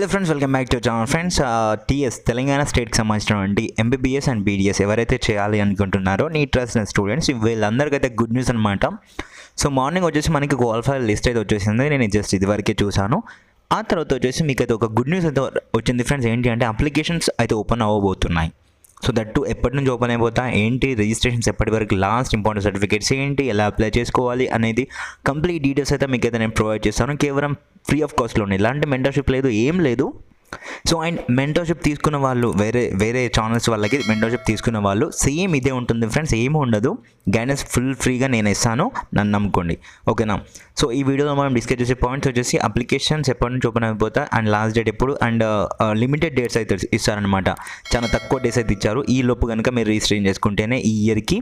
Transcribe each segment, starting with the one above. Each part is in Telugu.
Hello friends, welcome back to channel. Friends, TS Telangana స్టేట్కి సంబంధించినటువంటి ఎంబీబీఎస్ అండ్ బీడీఎస్ ఎవరైతే చేయాలి అనుకుంటున్నారో నీట్ రాసిన స్టూడెంట్స్ వీళ్ళందరికైతే గుడ్ న్యూస్ అనమాట. సో మార్నింగ్ వచ్చేసి మనకి క్వాలిఫైడ్ లిస్ట్ అయితే వచ్చేసింది. నేను జస్ట్ ఇదివరకే చూసాను. ఆ తర్వాత వచ్చేసి మీకు అయితే ఒక గుడ్ న్యూస్ అయితే వచ్చింది ఫ్రెండ్స్. ఏంటి అంటే అప్లికేషన్స్ అయితే ఓపెన్ అవ్వబోతున్నాయి. సో దట్ టు ఎప్పటి నుంచి ఓపెన్ అయిపోతా, ఏంటి రిజిస్ట్రేషన్స్ ఎప్పటి వరకు, లాస్ట్ ఇంపార్టెంట్ సర్టిఫికేట్స్ ఏంటి, ఎలా అప్లై చేసుకోవాలి అనేది కంప్లీట్ డీటెయిల్స్ అయితే మీకు అయితే నేను ప్రొవైడ్ చేస్తాను. కేవలం ఫ్రీ ఆఫ్ కాస్ట్లోనే, ఎలాంటి మెంటర్షిప్ లేదు, ఏం లేదు. సో అండ్ మెంటర్షిప్ తీసుకున్న వాళ్ళు వేరే ఛానల్స్ వాళ్ళకి మెంటర్షిప్ తీసుకున్న వాళ్ళు సేమ్ ఇదే ఉంటుంది ఫ్రెండ్స్, ఏమి ఉండదు. గైడెన్స్ ఫుల్ ఫ్రీగా నేను ఇస్తాను, నన్ను నమ్ముకోండి, ఓకేనా. సో ఈ వీడియోలో మనం డిస్కస్ చేసే పాయింట్స్ వచ్చేసి అప్లికేషన్స్ ఎప్పటి నుంచి ఓపెన్ అయిపోతాయి అండ్ లాస్ట్ డేట్ ఎప్పుడు, అండ్ లిమిటెడ్ డేట్స్ అయితే ఇస్తారనమాట. చాలా తక్కువ డేస్ అయితే ఇచ్చారు. ఈ లోపు కనుక మీరు రిజిస్ట్రేషన్ చేసుకుంటేనే ఈ ఇయర్కి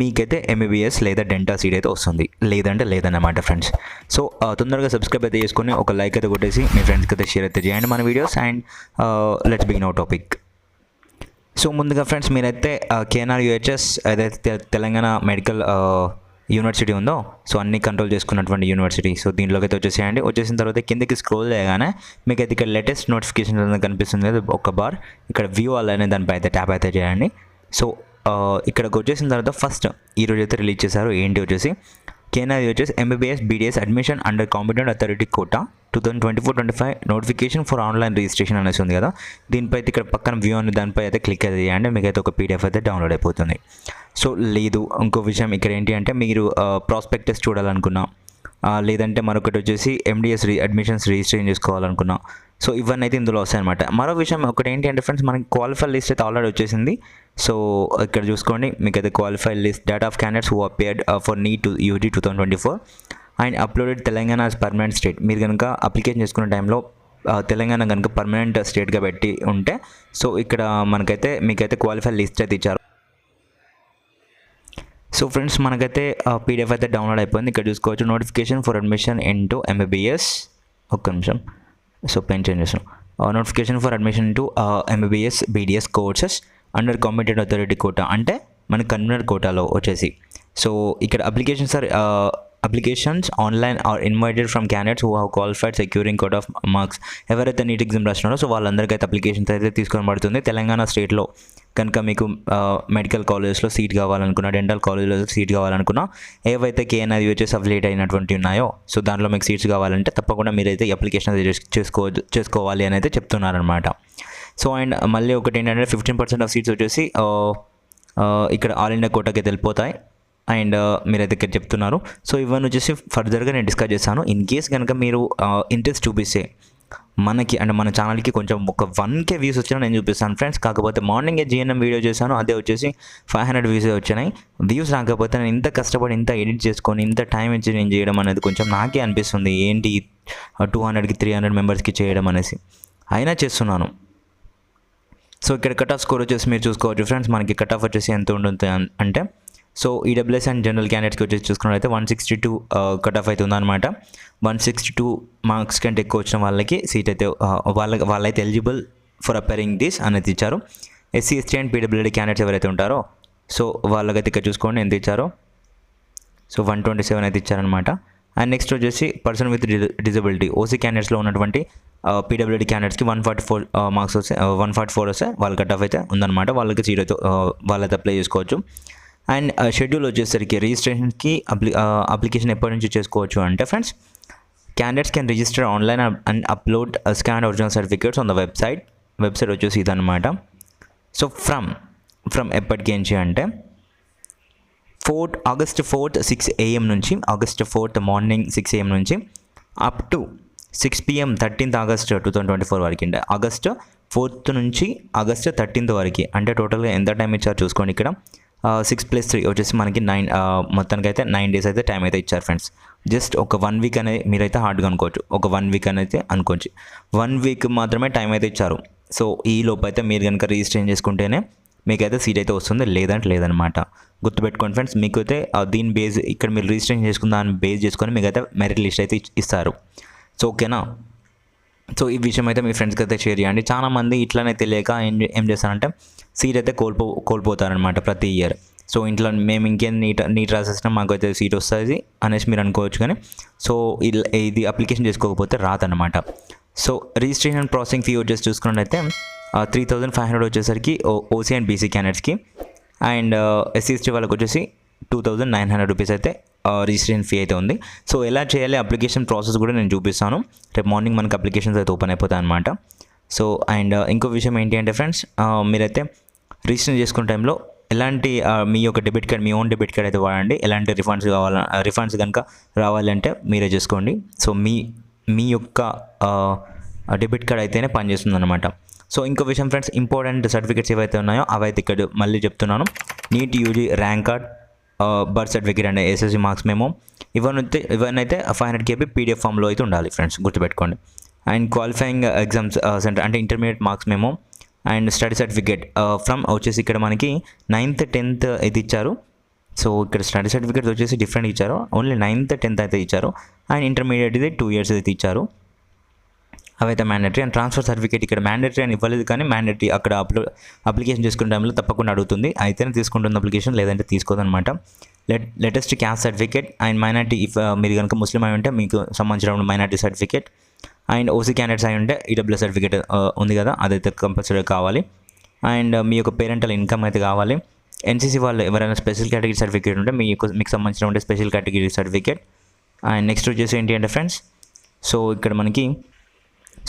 మీకైతే ఎంబీబీఎస్ లేదా డెంటల్ సీట్ అయితే వస్తుంది, లేదంటే లేదన్నమాట ఫ్రెండ్స్. సో తొందరగా సబ్స్క్రైబ్ అయితే చేసుకొని ఒక లైక్ అయితే కొట్టేసి మీ ఫ్రెండ్స్కి అయితే షేర్ అయితే చేయండి మన videos. And let's begin our topic. So ముందుగా ఫ్రెండ్స్, మీరైతే కేఎన్ఆర్ యూహెచ్ఎస్ ఏదైతే తెలంగాణ మెడికల్ యూనివర్సిటీ ఉందో, సో అన్ని కంట్రోల్ చేసుకున్నటువంటి యూనివర్సిటీ. సో దీంట్లోకి అయితే వచ్చేసేయండి. వచ్చేసిన తర్వాత కిందకి స్క్రోల్ చేయగానే మీకు అయితే ఇక్కడ లేటెస్ట్ నోటిఫికేషన్ కనిపిస్తుంది కదా, ఒక బార్. ఇక్కడ వ్యూ ఆల్ అనే దానిపై అయితే ట్యాప్ అయితే చేయండి. సో ఇక్కడికి వచ్చేసిన తర్వాత ఫస్ట్ ఈరోజు అయితే రిలీజ్ చేశారు. ఏంటి వచ్చేసి KNR UHS MBBS BDS admission under competent authority quota 2024-25 notification for online registration అనేసి ఉంది కదా. దీనిపై అయితే ఇక్కడ పక్కన వ్యూ అనే దానిపై అయితే క్లిక్ అయితే చేయండి. మీకు అయితే ఒక పీడిఎఫ్ అయితే డౌన్లోడ్ అయిపోతుంది. సో లేదు, ఇంకో విషయం ఇక్కడ ఏంటి అంటే మీరు ప్రాస్పెక్టస్ చూడాలనుకున్నా, లేదంటే మరొకటి వచ్చేసి ఎండిఎస్ అడ్మిషన్స్ రిజిస్ట్రేషన్ చేసుకోవాలనుకున్నా, సో ఇవన్నీ అయితే ఇందులో వస్తాయన్నమాట. మరో విషయం ఒకటి ఏంటి అంటే ఫ్రెండ్స్, మనకి క్వాలిఫైడ్ లిస్ట్ అయితే ఆల్రెడీ వచ్చేసింది. సో ఇక్కడ చూసుకోండి, మీకు అయితే qualified list data of candidates who appeared for NEET UG 2024 and uploaded Telangana as permanent state. మీరు కనుక అప్లికేషన్ చేసుకునే టైంలో తెలంగాణ కనుక పర్మనెంట్ స్టేట్గా పెట్టి ఉంటే, సో ఇక్కడ మీకైతే క్వాలిఫైడ్ లిస్ట్ అయితే ఇచ్చారు. సో ఫ్రెండ్స్, మనకైతే పీడిఎఫ్ అయితే డౌన్లోడ్ అయిపోయింది. ఇక్కడ చూసుకోవచ్చు notification for admission into MBBS. ఒక్క నిమిషం, సో పెన్ చేంజ్ చేసాను. Notification for admission into MBBS BDS courses under competent authority quota, అంటే మన కన్వీనర్ కోటాలో వచ్చేసి. సో ఇక్కడ applications online are invited from candidates who have qualified securing cut off marks. ఎవరైతే నీట్ ఎగ్జామ్ రాసినారో సో వాళ్ళందరికీ అప్లికేషన్స్ అయితే తీసుకొని పడుతుంది. తెలంగాణ స్టేట్లో కనుక మీకు మెడికల్ కాలేజెస్లో సీట్ కావాలనుకున్నా, డెంటల్ కాలేజ్లో సీట్ కావాలనుకున్నా, ఏవైతే కేఎన్ఆర్ యూహెచ్ఎస్ అఫిలియేట్ అయినటువంటి ఉన్నాయో, సో దాంట్లో మీకు సీట్స్ కావాలంటే తప్పకుండా మీరైతే అప్లికేషన్ చేసుకోవాలి అని అయితే చెప్తున్నారనమాట. సో అండ్ మళ్ళీ ఒకటి ఏంటంటే 15% ఆఫ్ సీట్స్ వచ్చేసి ఇక్కడ ఆల్ ఇండియా కోటాకి వెళ్ళిపోతాయి అండ్ మీరైతే ఇక్కడ చెప్తున్నారు. సో ఇవన్నీ వచ్చేసి ఫర్దర్గా నేను డిస్కస్ చేస్తాను. ఇన్ కేస్ కనుక మీరు ఇంట్రెస్ట్ చూపిస్తే మనకి అంటే మన ఛానల్కి కొంచెం ఒక 1K వ్యూస్ వచ్చినా నేను చూపిస్తాను ఫ్రెండ్స్. కాకపోతే మార్నింగే జిఎన్ఎం వీడియో చేశాను, అదే వచ్చేసి 500 వ్యూస్ వచ్చినాయి. వ్యూస్ రాకపోతే నేను ఇంత కష్టపడి ఇంత ఎడిట్ చేసుకొని ఇంత టైం ఇచ్చి నేను చేయడం అనేది కొంచెం నాకే అనిపిస్తుంది, ఏంటి 200కి 300 మెంబర్స్కి చేయడం అనేసి. అయినా చేస్తున్నాను. సో ఇక్కడ కట్ ఆఫ్ స్కోర్ వచ్చేసి మీరు చూసుకోవచ్చు ఫ్రెండ్స్. మనకి కట్ ఆఫ్ వచ్చేసి ఎంత ఉంటుంది అంటే, సో ఈడబ్ల్యూఎస్ అండ్ జనరల్ క్యాండిడేట్స్కి వచ్చేసి చూసుకున్నట్లయితే 162 కట్ ఆఫ్ అయితే ఉందన్నమాట. 162 మార్క్స్ కంటే ఎక్కువ వచ్చిన వాళ్ళకి సీట్ అయితే వాళ్ళైతే ఎలిజిబుల్ ఫర్ అపేరింగ్ దిస్ అనేది ఇచ్చారు. SC ST and PWD candidates ఎవరైతే ఉంటారో సో వాళ్ళకైతే ఇక్కడ చూసుకోండి ఎంత ఇచ్చారో. సో 127 అయితే ఇచ్చారనమాట. అండ్ నెక్స్ట్ వచ్చేసి పర్సన్ విత్ డిజబిలిటీ ఓసీ క్యాండిడేట్స్లో ఉన్నటువంటి పీడబ్ల్యూడీ క్యాండిడేట్స్కి 144 మార్క్స్ వస్తే 144 వస్తే వాళ్ళ కట్ ఆఫ్ అయితే ఉందన్నమాట. వాళ్ళకి సీట్ అయితే వాళ్ళైతే అప్లై చేసుకోవచ్చు. అండ్ షెడ్యూల్ వచ్చేసరికి రిజిస్ట్రేషన్కి అప్లికేషన్ ఎప్పటి నుంచి చేసుకోవచ్చు అంటే friends, candidates can register online and upload scan original certificates on the website వచ్చేసి ఇదన్నమాట. సో ఫ్రమ్ ఎప్పటికేంచి అంటే August 4th 6 AM నుంచి, August 4th మార్నింగ్ 6 AM నుంచి up to 6 PM 13th August 2024 వరకు అండి. August 4th నుంచి August 13th వరకు, అంటే టోటల్గా ఎంత టైం ఇచ్చారు చూసుకోండి. ఇక్కడ 6+3 వచ్చేసి మనకి 9, మొత్తానికి అయితే 9 days అయితే టైం అయితే ఇచ్చారు ఫ్రెండ్స్. జస్ట్ ఒక 1 week అనేది మీరైతే హార్డ్గా అనుకోవచ్చు, ఒక 1 week అనేది అనుకోవచ్చు. 1 week మాత్రమే టైం అయితే ఇచ్చారు. సో ఈ లోపు అయితే మీరు కనుక రిజిస్ట్రేషన్ చేసుకుంటేనే మీకైతే సీట్ అయితే వస్తుంది, లేదంటే లేదనమాట. గుర్తుపెట్టుకోండి ఫ్రెండ్స్, మీకైతే దీని బేస్ ఇక్కడ మీరు రిజిస్ట్రేషన్ చేసుకున్న దాన్ని బేస్ చేసుకొని మీకైతే మెరిట్ లిస్ట్ అయితే ఇస్తారు. సో ఓకేనా. సో ఈ విషయం అయితే మీ ఫ్రెండ్స్కి అయితే షేర్ చేయండి. చాలామంది ఇట్లానే తెలియక ఏం చేస్తారంటే సీట్ అయితే కోల్పోతారనమాట ప్రతి ఇయర్. సో ఇంట్లో మేము ఇంకేం నీట్ రాసేసినా మాకైతే సీట్ వస్తుంది అనేసి మీరు అనుకోవచ్చు. కానీ సో ఇది అప్లికేషన్ చేసుకోకపోతే రాదన్నమాట. సో రిజిస్ట్రేషన్ ప్రాసెసింగ్ ఫీ వచ్చేసి చూసుకున్నట్టయితే 3,500 వచ్చేసరికి ఓసీ అండ్ బీసీ క్యాండిడేట్స్కి, అండ్ SC/ST వాళ్ళకి వచ్చేసి 2,900 రూపీస్ అయితే రిజిస్ట్రేషన్ ఫీ అయితే ఉంది. సో ఎలా చేయాలి అప్లికేషన్ ప్రాసెస్ కూడా నేను చూపిస్తాను. రేపు మార్నింగ్ మనకి అప్లికేషన్స్ అయితే ఓపెన్ అయిపోతాయి అనమాట. సో అండ్ ఇంకో విషయం ఏంటి అంటే ఫ్రెండ్స్, మీరైతే రిజిస్ట్రేషన్ చేసుకునే టైంలో ఎలాంటి మీ యొక్క డెబిట్ కార్డ్, మీ ఓన్ డెబిట్ కార్డ్ అయితే వాడండి. ఎలాంటి రిఫండ్స్ కనుక రావాలంటే మీరే చేసుకోండి. సో మీ యొక్క డెబిట్ కార్డ్ అయితేనే పనిచేస్తుంది అనమాట. సో ఇంకో విషయం ఫ్రెండ్స్, ఇంపార్టెంట్ సర్టిఫికేట్స్ ఏవైతే ఉన్నాయో అవైతే ఇక్కడ మళ్ళీ చెప్తున్నాను. NEET, UG rank card, birth certificate and SSC marks memo, ఇవన్నైతే 500 KB PDF ఫామ్లో అయితే ఉండాలి ఫ్రెండ్స్, గుర్తుపెట్టుకోండి. అండ్ క్వాలిఫైయింగ్ ఎగ్జామ్స్ సెంటర్ అంటే intermediate marks memo and study certificate from వచ్చేసి ఇక్కడ మనకి 9th 10th ఇది ఇచ్చారు. సో ఇక్కడ స్టడీ సర్టిఫికేట్ వచ్చేసి డిఫరెంట్ ఇచ్చారు, ఓన్లీ 9th 10th అయితే ఇచ్చారు. అండ్ ఇంటర్మీడియట్ ఇది 2 years అయితే ఇచ్చారు, అవైతే మ్యాండేటరీ. అండ్ ట్రాన్స్ఫర్ సర్టిఫికేట్ ఇక్కడ మ్యాండేటరీ అని ఇవ్వలేదు, కానీ మ్యాండేటరీ అక్కడ అప్లికేషన్ చేసుకునే టైంలో తప్పకుండా అడుగుతుంది. అయితేనే తీసుకుంటుంది అప్లికేషన్, లేదంటే తీసుకోదన్నమాట. Latest caste certificate and minority, if మీరు కనుక ముస్లిం అయి ఉంటే మీకు సంబంధించిన minority certificate, and OC candidates అయి ఉంటే EWS సర్టిఫికేట్ ఉంది కదా, అదైతే కంపల్సరీ కావాలి. అండ్ మీ యొక్క పేరెంటల్ ఇన్కమ్ అయితే కావాలి. NCC వాళ్ళు ఎవరైనా స్పెషల్ కేటగిరీ సర్టిఫికేట్ ఉంటే మీకు సంబంధించిన ఉంటే special category certificate. And next వచ్చేసి ఏంటి అంటే ఫ్రెండ్స్, సో ఇక్కడ మనకి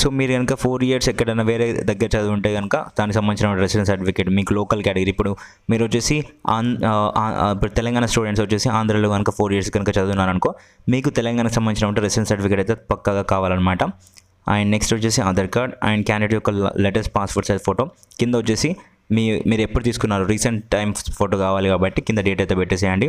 సో మీరు కనుక 4 years ఎక్కడైనా వేరే దగ్గర చదువుంటే కనుక దానికి సంబంధించిన రెసిడెన్స్ సర్టిఫికేట్ మీకు లోకల్ కేటగిరీ. ఇప్పుడు మీరు వచ్చేసి ఇప్పుడు తెలంగాణ స్టూడెంట్స్ వచ్చేసి ఆంధ్రలో కనుక 4 years కనుక చదువున్నారనుకో, మీకు తెలంగాణకు సంబంధించిన రెసిడెన్స్ సర్టిఫికేట్ అయితే పక్కాగా కావాలన్నమాట. అండ్ నెక్స్ట్ వచ్చేసి ఆధార్ కార్డ్ అండ్ క్యాండిడేట్ యొక్క లేటెస్ట్ పాస్పోర్ట్ సైజ్ ఫోటో. కింద వచ్చేసి మీరు ఎప్పుడు తీసుకున్నారు రీసెంట్ టైమ్స్ ఫోటో కావాలి కాబట్టి కింద డేట్ అయితే పెట్టేసేయండి.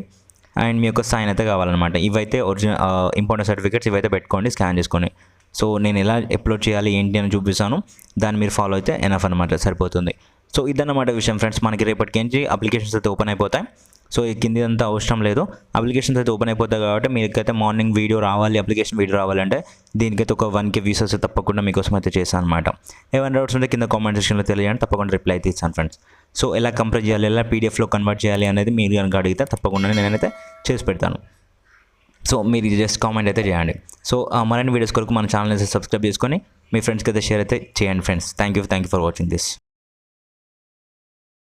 అండ్ మీ యొక్క సైన్ అయితే కావాలన్నమాట. ఇవైతే ఒరిజినల్ ఇంపార్టెంట్ సర్టిఫికేట్స్ ఇవైతే పెట్టుకోండి, స్కాన్ చేసుకోండి. సో నేను ఎలా అప్లోడ్ చేయాలి ఏంటి అని చూపిస్తాను, దాన్ని మీరు ఫాలో అయితే ఎనఫ్ అనమాట, సరిపోతుంది. సో ఇదన్నమాట విషయం ఫ్రెండ్స్, మనకి రేపటికి అప్లికేషన్స్ అయితే ఓపెన్ అయిపోతాయి. సో ఈ కిందిదంతా అవసరం లేదు, అప్లికేషన్స్ అయితే ఓపెన్ అయిపోతాయి కాబట్టి మీకైతే మార్నింగ్ వీడియో రావాలి, అప్లికేషన్ వీడియో రావాలంటే దీనికైతే ఒక 1K వ్యూస్ తప్పకుండా మీకోసం అయితే చేస్తాను అనమాట. ఏమైనా డౌట్స్ ఉంటే కింద కామెంట్ సెక్షన్లో తెలియండి, తప్పకుండా రిప్లై అయితే ఇస్తాను ఫ్రెండ్స్. సో ఎలా కంప్లీట్ చేయాలి, ఎలా PDFలో కన్వర్ట్ చేయాలి అనేది మీరు కనుక అడిగితే తప్పకుండా నేనైతే చేసి పెడతాను. సో మీరు జస్ట్ కామెంట్ అయితే చేయండి. సో మరిన్ని వీడియోస్ కొరకు మన ఛానల్ అయితే సబ్స్క్రైబ్ చేసుకొని మీ ఫ్రెండ్స్కి అయితే షేర్ అయితే చేయండి friends. Thank you for watching this.